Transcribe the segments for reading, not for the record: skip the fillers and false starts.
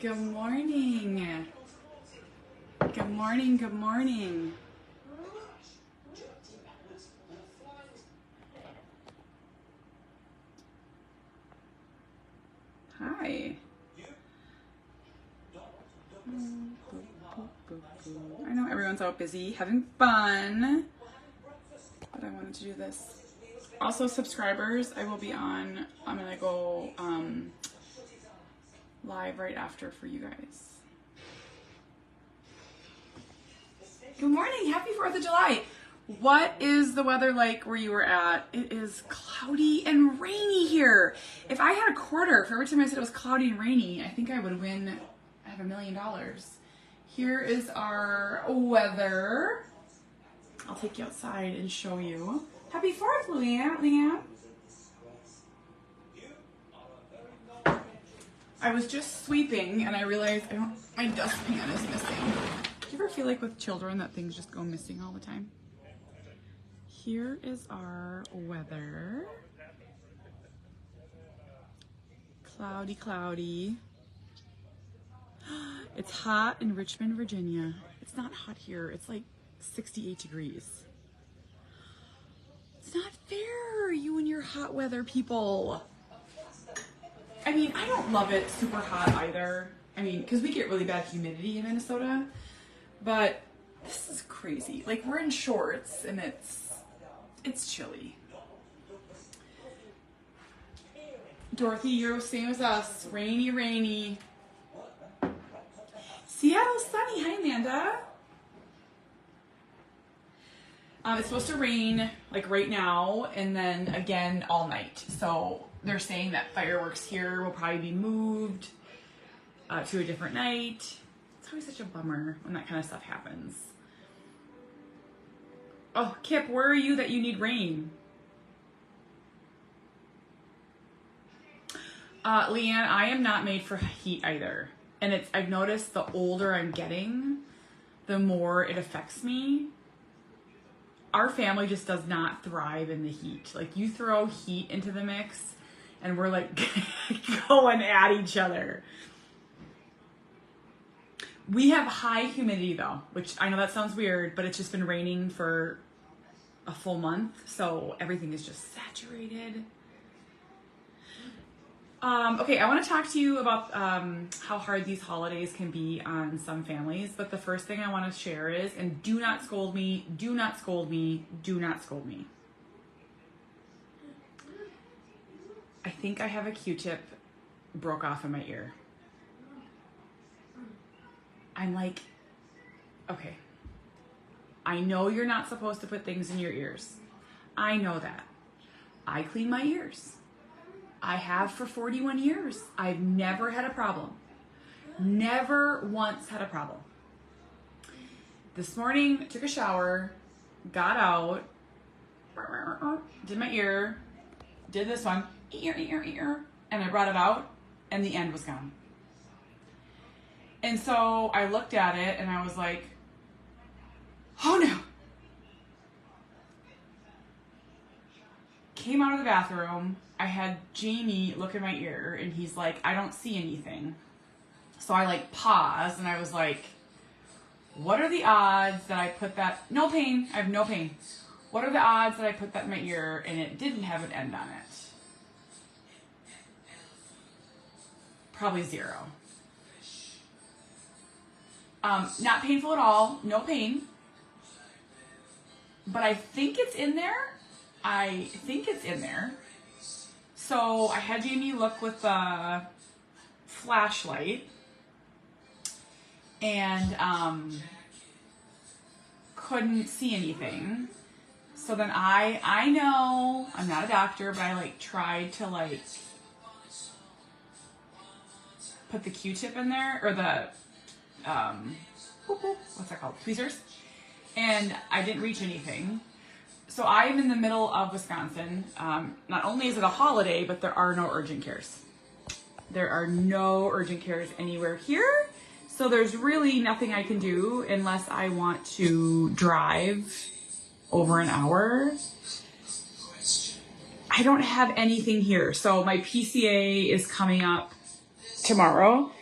Good morning. Good morning, good morning. Hi. I know everyone's out busy having fun, but I wanted to do this. Also, subscribers, I will be on, I'm gonna go live right after for you guys. Good morning, happy 4th of July. What is the weather like where you were at? It is cloudy and rainy here. If I had a quarter for every time I said it was cloudy and rainy, I think I would win, I have $1 million. Here is our weather. I'll take you outside and show you. Happy 4th, Leanne. I was just sweeping and I realized my dustpan is missing. Do you ever feel like with children that things just go missing all the time? Here is our weather. Cloudy, cloudy. It's hot in Richmond, Virginia. It's not hot here. It's like 68 degrees. It's not fair, you and your hot weather people. I mean, I don't love it super hot either. I mean, because we get really bad humidity in Minnesota. But this is crazy. Like, we're in shorts and it's chilly. Dorothy, you're the same as us. Rainy, rainy. Seattle sunny. Hi, Amanda. It's supposed to rain like right now and then again all night. So they're saying that fireworks here will probably be moved to a different night. It's always such a bummer when that kind of stuff happens. Oh, Kip, where are you that you need rain? Leanne, I am not made for heat either. And I've noticed the older I'm getting, the more it affects me. Our family just does not thrive in the heat. Like, you throw heat into the mix and we're like going at each other. We have high humidity though, which I know that sounds weird, but it's just been raining for a full month. So everything is just saturated. Okay, I want to talk to you about how hard these holidays can be on some families. But the first thing I want to share is, and do not scold me, do not scold me, do not scold me. I think I have a Q-tip broke off in my ear. I'm like, okay, I know you're not supposed to put things in your ears. I know that. I clean my ears. I have for 41 years. I've never had a problem. Never once had a problem. This morning, took a shower, got out, did my ear, did this one, ear, and I brought it out, and the end was gone. And so I looked at it, and I was like, oh no. Came out of the bathroom. I had Jamie look at my ear and he's like, I don't see anything. So I like paused and I was like, what are the odds that I put that, no pain, I have no pain. What are the odds that I put that in my ear and it didn't have an end on it? Probably 0. Not painful at all, no pain. But I think it's in there. I think it's in there. So I had Jamie look with the flashlight and couldn't see anything. So then I know, I'm not a doctor, but I like tried to like put the Q-tip in there, or the, what's that called? Tweezers. And I didn't reach anything. So I am in the middle of Wisconsin. Not only is it a holiday, but there are no urgent cares. There are no urgent cares anywhere here. So there's really nothing I can do unless I want to drive over an hour. I don't have anything here. So my PCA is coming up tomorrow.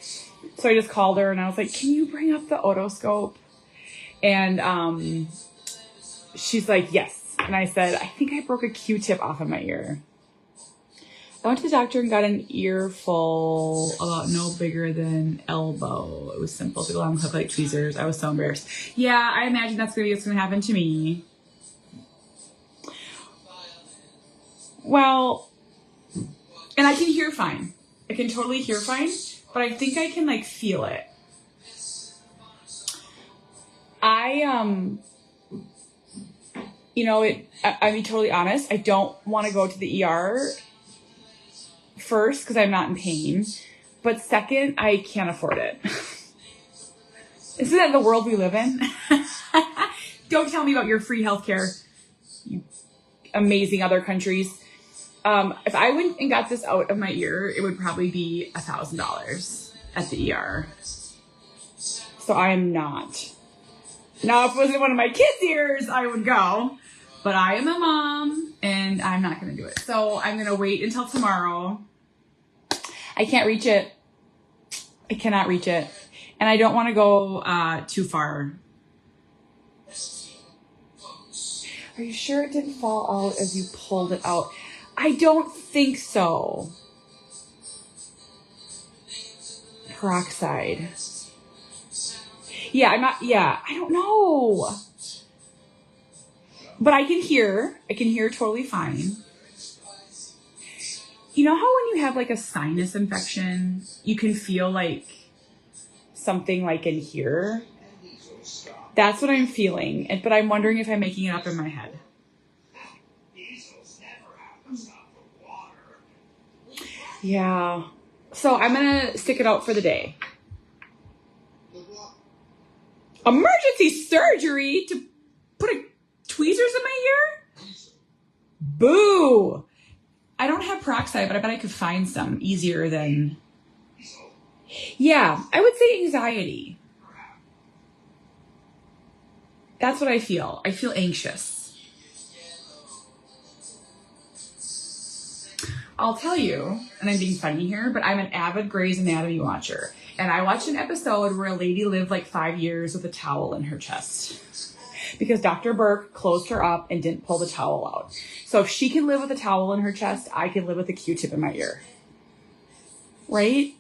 So I just called her and I was like, can you bring up the otoscope? And she's like, yes. And I said, I think I broke a Q-tip off of my ear. I went to the doctor and got an earful about no bigger than elbow. It was simple to go on hook like tweezers. I was so embarrassed. Yeah, I imagine that's going to be what's going to happen to me. Well, and I can hear fine. I can totally hear fine, but I think I can like feel it. I'll be totally honest. I don't want to go to the ER first because I'm not in pain. But second, I can't afford it. Isn't that the world we live in? Don't tell me about your free healthcare, you amazing other countries. If I went and got this out of my ear, it would probably be $1,000 at the ER. So I am not. Now, if it was in one of my kids' ears, I would go. But I am a mom, and I'm not going to do it. So I'm going to wait until tomorrow. I can't reach it. I cannot reach it. And I don't want to go too far. Are you sure it didn't fall out as you pulled it out? I don't think so. Peroxide. Yeah, I don't know. But I can hear totally fine. You know how when you have like a sinus infection, you can feel like something like in here? That's what I'm feeling. But I'm wondering if I'm making it up in my head. Yeah. So I'm going to stick it out for the day. Emergency surgery to put tweezers in my ear? Boo! I don't have peroxide, but I bet I could find some easier than... Yeah, I would say anxiety. That's what I feel. I feel anxious. I'll tell you, and I'm being funny here, but I'm an avid Grey's Anatomy watcher. And I watched an episode where a lady lived like 5 years with a towel in her chest. Because Dr. Burke closed her up and didn't pull the towel out. So if she can live with a towel in her chest, I can live with a Q-tip in my ear. Right?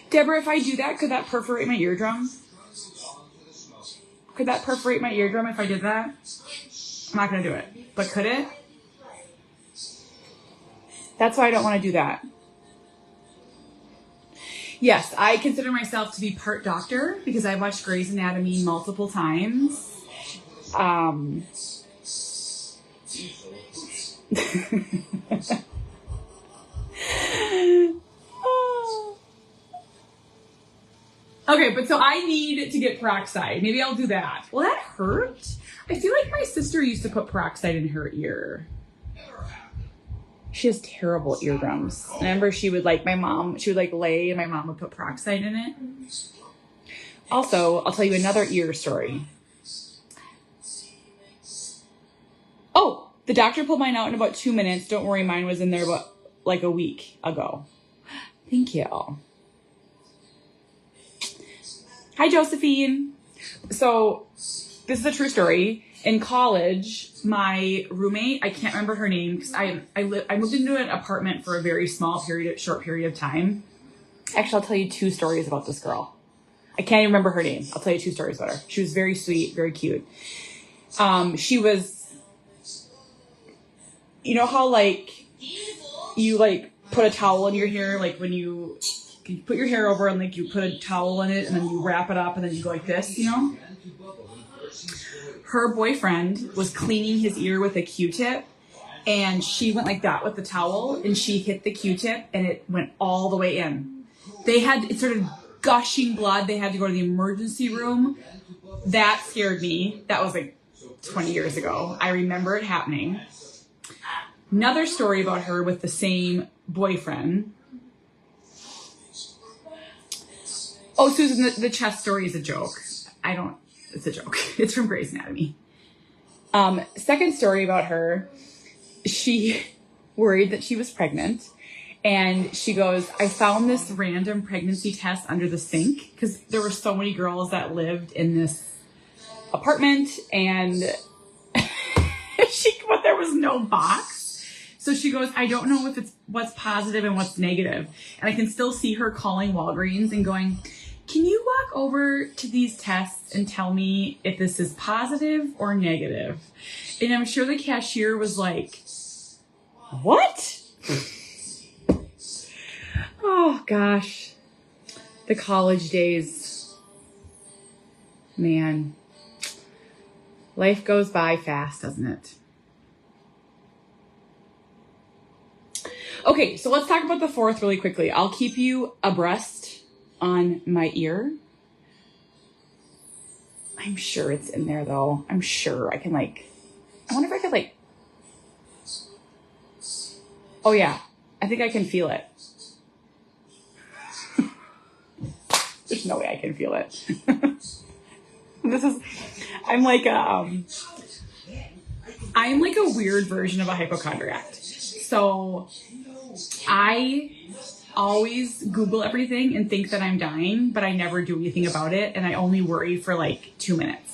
Deborah, if I do that, could that perforate my eardrum? Could that perforate my eardrum if I did that? I'm not going to do it. But could it? That's why I don't want to do that. Yes, I consider myself to be part doctor because I've watched Grey's Anatomy multiple times. Okay, but so I need to get peroxide. Maybe I'll do that. Will that hurt? I feel like my sister used to put peroxide in her ear. She has terrible eardrums. Remember, she would lay and my mom would put peroxide in it. Also, I'll tell you another ear story. Oh, the doctor pulled mine out in about 2 minutes. Don't worry, mine was in there about like a week ago. Thank you. Hi, Josephine. So this is a true story. In college, my roommate, I can't remember her name because I moved into an apartment for a very short period of time. Actually, I'll tell you 2 stories about this girl. I can't even remember her name. I'll tell you 2 stories about her. She was very sweet, very cute. She was, you know how like you like put a towel in your hair, like when you put your hair over and like you put a towel in it and then you wrap it up and then you go like this, you know? Her boyfriend was cleaning his ear with a Q-tip and she went like that with the towel and she hit the Q-tip and it went all the way in. It started gushing blood. They had to go to the emergency room. That scared me. That was like 20 years ago. I remember it happening. Another story about her with the same boyfriend. Oh, Susan, the chest story is a joke. It's a joke. It's from Grey's Anatomy. Second story about her, she worried that she was pregnant And she goes, I found this random pregnancy test under the sink because there were so many girls that lived in this apartment, and but there was no box. So she goes, I don't know if it's what's positive and what's negative. And I can still see her calling Walgreens and going, can you walk over to these tests and tell me if this is positive or negative? And I'm sure the cashier was like, what? Oh, gosh. The college days. Man. Life goes by fast, doesn't it? Okay, so let's talk about the fourth really quickly. I'll keep you abreast on my ear. I'm sure it's in there, though. I'm sure I can, I wonder if I could, oh, yeah. I think I can feel it. There's no way I can feel it. I'm like a weird version of a hypochondriac. So I always Google everything and think that I'm dying, but I never do anything about it. And I only worry for 2 minutes.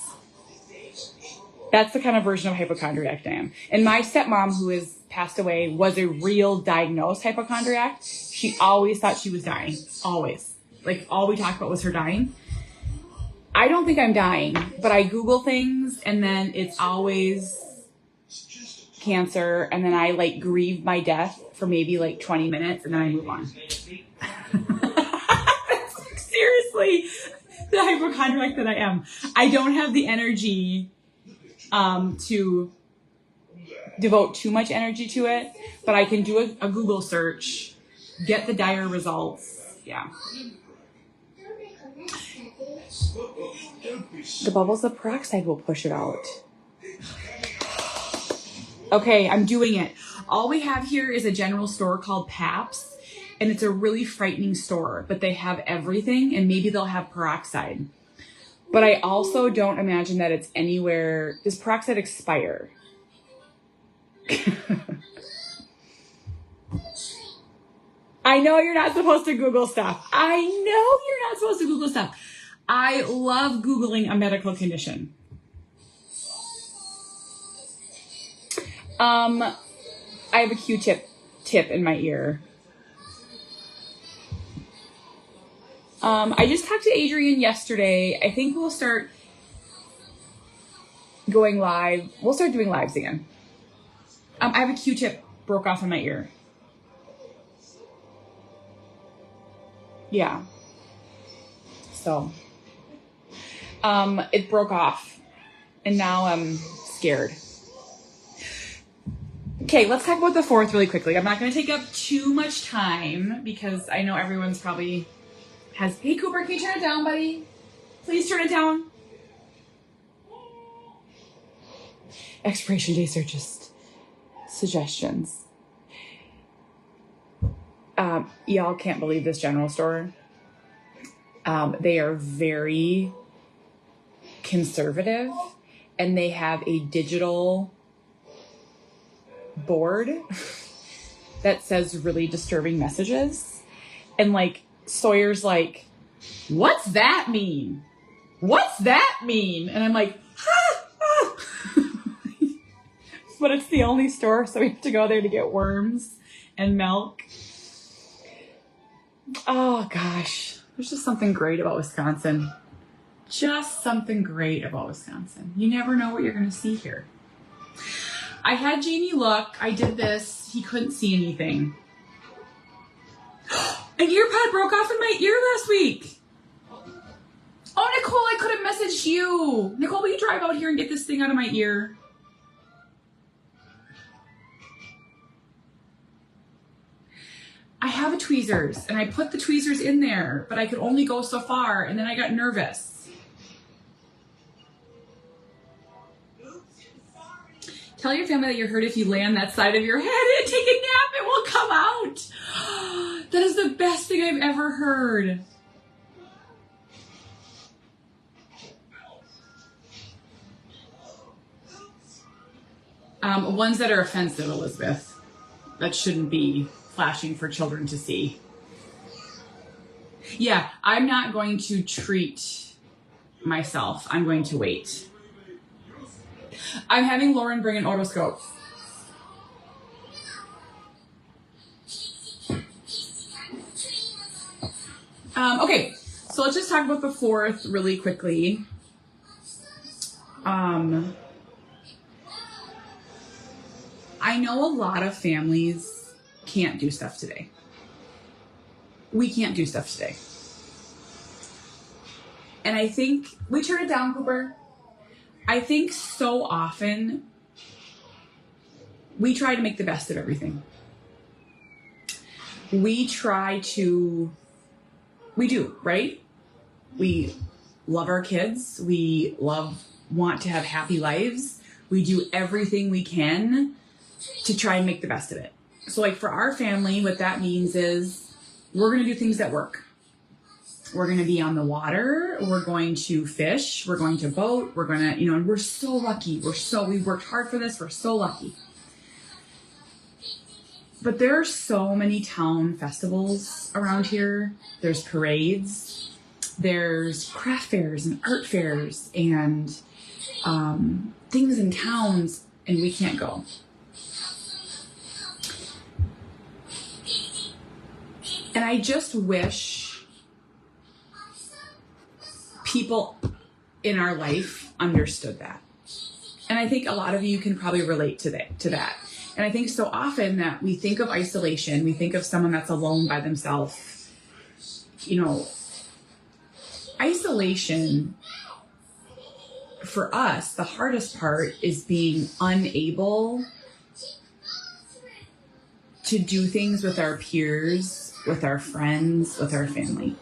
That's the kind of version of hypochondriac I am. And my stepmom, who has passed away, was a real diagnosed hypochondriac. She always thought she was dying. Always. All we talked about was her dying. I don't think I'm dying, but I Google things and then it's always cancer. And then I grieve my death for maybe 20 minutes and then I move on. Seriously, the hypochondriac that I am. I don't have the energy to devote too much energy to it, but I can do a Google search, get the dire results. Yeah. The bubbles of peroxide will push it out. Okay, I'm doing it. All we have here is a general store called Paps, and it's a really frightening store, but they have everything, and maybe they'll have peroxide. But I also don't imagine that it's anywhere. Does peroxide expire? I know you're not supposed to Google stuff. I know you're not supposed to Google stuff. I love Googling a medical condition. I have a Q-tip in my ear. I just talked to Adrian yesterday. I think we'll start going live. We'll start doing lives again. I have a Q-tip broke off in my ear. Yeah. So, it broke off and now I'm scared. Okay, let's talk about the fourth really quickly. I'm not going to take up too much time because I know everyone's probably hey Cooper, can you turn it down, buddy? Please turn it down. Expiration dates are just suggestions. Y'all can't believe this general store. They are very conservative and they have a digital board that says really disturbing messages. And Sawyer's what's that mean? What's that mean? And I'm like, but it's the only store, so we have to go there to get worms and milk. Oh gosh, there's just something great about Wisconsin. Just something great about Wisconsin. You never know what you're going to see here. I had Jamie look. I did this. He couldn't see anything. An ear pod broke off in my ear last week. Oh, Nicole, I could have messaged you. Nicole, will you drive out here and get this thing out of my ear? I have a tweezers, and I put the tweezers in there, but I could only go so far, and then I got nervous. Tell your family that you're hurt if you lay on that side of your head and take a nap. It will come out. That is the best thing I've ever heard. Ones that are offensive, Elizabeth. That shouldn't be flashing for children to see. Yeah, I'm not going to treat myself. I'm going to wait. I'm having Lauren bring an otoscope. Okay, so let's just talk about the 4th really quickly. I know a lot of families can't do stuff today. We can't do stuff today. And I think, we turn it down, Cooper. I think so often we try to make the best of everything. We do, right? We love our kids. We want to have happy lives. We do everything we can to try and make the best of it. So like for our family, what that means is we're going to do things that work. We're going to be on the water. We're going to fish. We're going to boat. We're going to, and we're so lucky. We worked hard for this. We're so lucky. But there are so many town festivals around here. There's parades. There's craft fairs and art fairs and things in towns, and we can't go. And I just wish people in our life understood that. And I think a lot of you can probably relate to that. And I think so often that we think of isolation, we think of someone that's alone by themselves. Isolation, for us, the hardest part is being unable to do things with our peers, with our friends, with our family.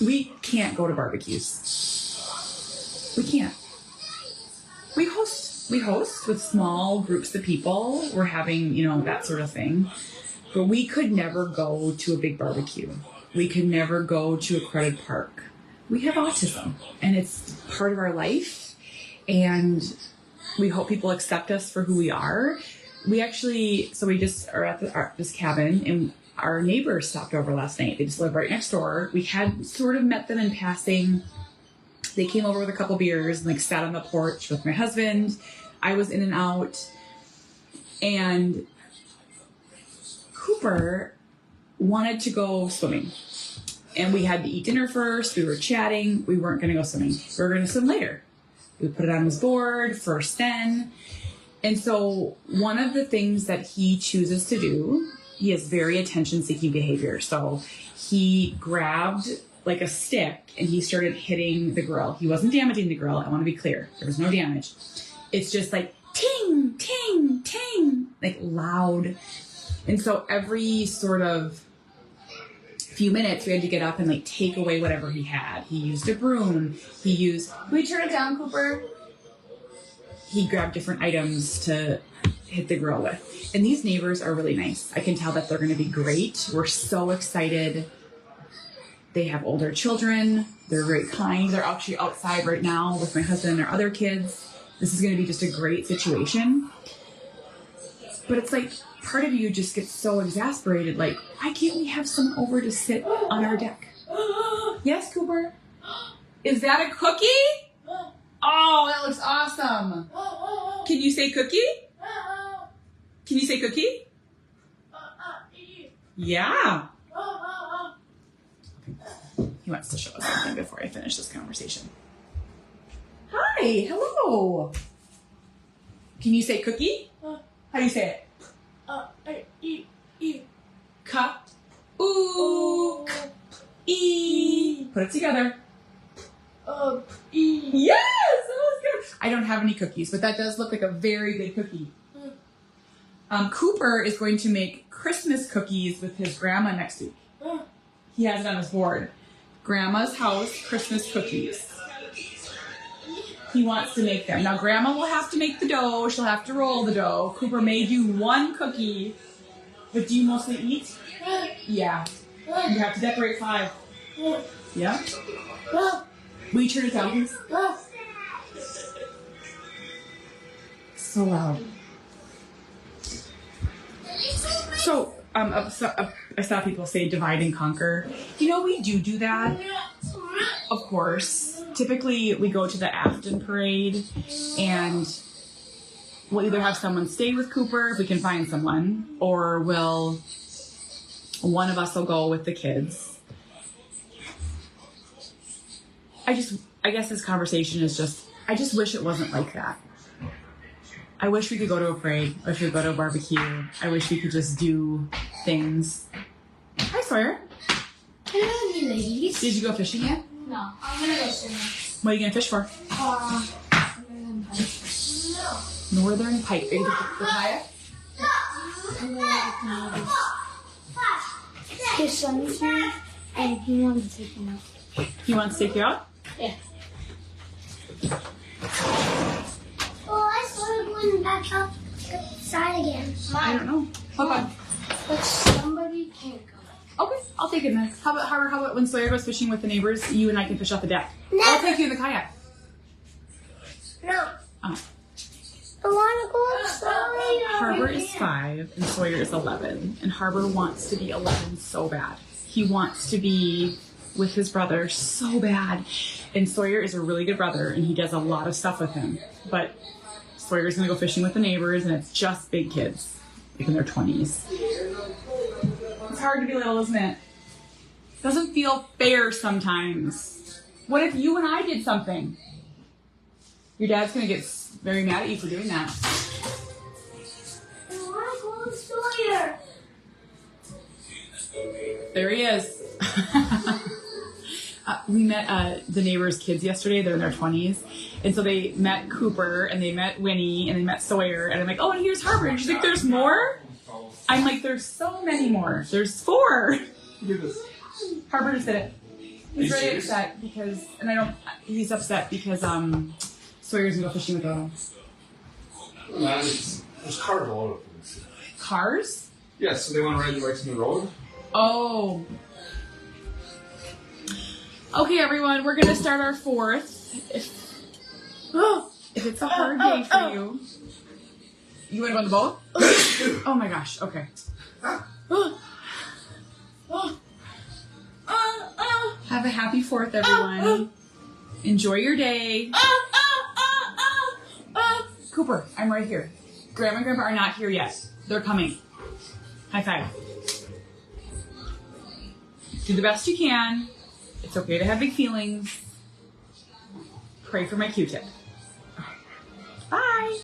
We can't go to barbecues. We can't. We host with small groups of people. We're having, that sort of thing. But we could never go to a big barbecue. We could never go to a crowded park. We have autism, and it's part of our life. And we hope people accept us for who we are. We just are at this cabin, and our neighbors stopped over last night. They just live right next door. We had sort of met them in passing. They came over with a couple beers and sat on the porch with my husband. I was in and out. And Cooper wanted to go swimming. And we had to eat dinner first. We were chatting. We weren't going to go swimming. We were going to swim later. We put it on his board, first then. And so one of the things that he chooses to do, he has very attention-seeking behavior. So he grabbed a stick and he started hitting the grill. He wasn't damaging the grill. I want to be clear. There was no damage. It's just ting, ting, ting, loud. And so every sort of few minutes we had to get up and take away whatever he had. He used a broom. Will you turn it down, Cooper? He grabbed different items to hit the grill with. And these neighbors are really nice. I can tell that they're going to be great. We're so excited. They have older children. They're very kind. They're actually outside right now with my husband and their other kids. This is going to be just a great situation. But it's part of you just gets so exasperated. Why can't we have someone over to sit on our deck? Yes, Cooper? Is that a cookie? Oh, that looks awesome. Can you say cookie? Can you say cookie? Yeah. He wants to show us something before I finish this conversation. Hi, hello. Can you say cookie? How do you say it? Ka. Ooh. E. Put it together. Yes, that was good. I don't have any cookies, but that does look like a very good cookie. Cooper is going to make Christmas cookies with his grandma next week. He has it on his board. Grandma's house Christmas cookies. He wants to make them. Now, Grandma will have to make the dough. She'll have to roll the dough. Cooper may do one cookie. But do you mostly eat? Yeah. You have to decorate 5. Yeah? Will you turn it down, please? So loud. So, I saw people say divide and conquer. You know, we do that, of course. Typically, we go to the Afton parade, and we'll either have someone stay with Cooper if we can find someone, or one of us will go with the kids. I guess this conversation is just, I just wish it wasn't like that. I wish we could go to a parade. I wish we could go to a barbecue. I wish we could just do things. Hi, Sawyer. Hello, you ladies. Did you go fishing yet? No, I'm gonna go swimming. What are you going to fish for? Northern Pike. Are you going to the kayak? I'm gonna get the neighbors. His son's here, and he wants to take him out. He wants to take you out? Yeah. Oh, I started going back outside again. I don't know. Hold on. But somebody can't go. Okay, I'll take it then. How about when Sawyer goes fishing with the neighbors, you and I can fish off the deck? No. I'll take you in the kayak. No. Oh. I want to go outside. Harbor is 5 and Sawyer is 11. And Harbor wants to be 11 so bad. He wants to be with his brother so bad. And Sawyer is a really good brother and he does a lot of stuff with him. But Sawyer's going to go fishing with the neighbors and it's just big kids, like in their 20s. It's hard to be little, isn't it? Doesn't feel fair sometimes. What if you and I did something? Your dad's going to get very mad at you for doing that. I want to go Sawyer. There he is. We met the neighbors' kids yesterday. They're in their 20s. And so they met Cooper, and they met Winnie, and they met Sawyer. And I'm like, oh, and here's Harbor. And she's like, there's more? I'm like, there's so many more. There's 4. Harbor just did it. He's really upset because, he's upset because Sawyer's going to go fishing with Odo. There's cars all over the place. Cars? Yeah, so they want to ride the bikes on the road? Oh. Okay, everyone, we're going to start our 4th. If it's a hard day for you. You want to go on the boat? Oh my gosh, okay. Have a happy 4th, everyone. Enjoy your day. Cooper, I'm right here. Grandma and Grandpa are not here yet. They're coming. High five. Do the best you can. It's okay to have big feelings. Pray for my Q-tip. Bye.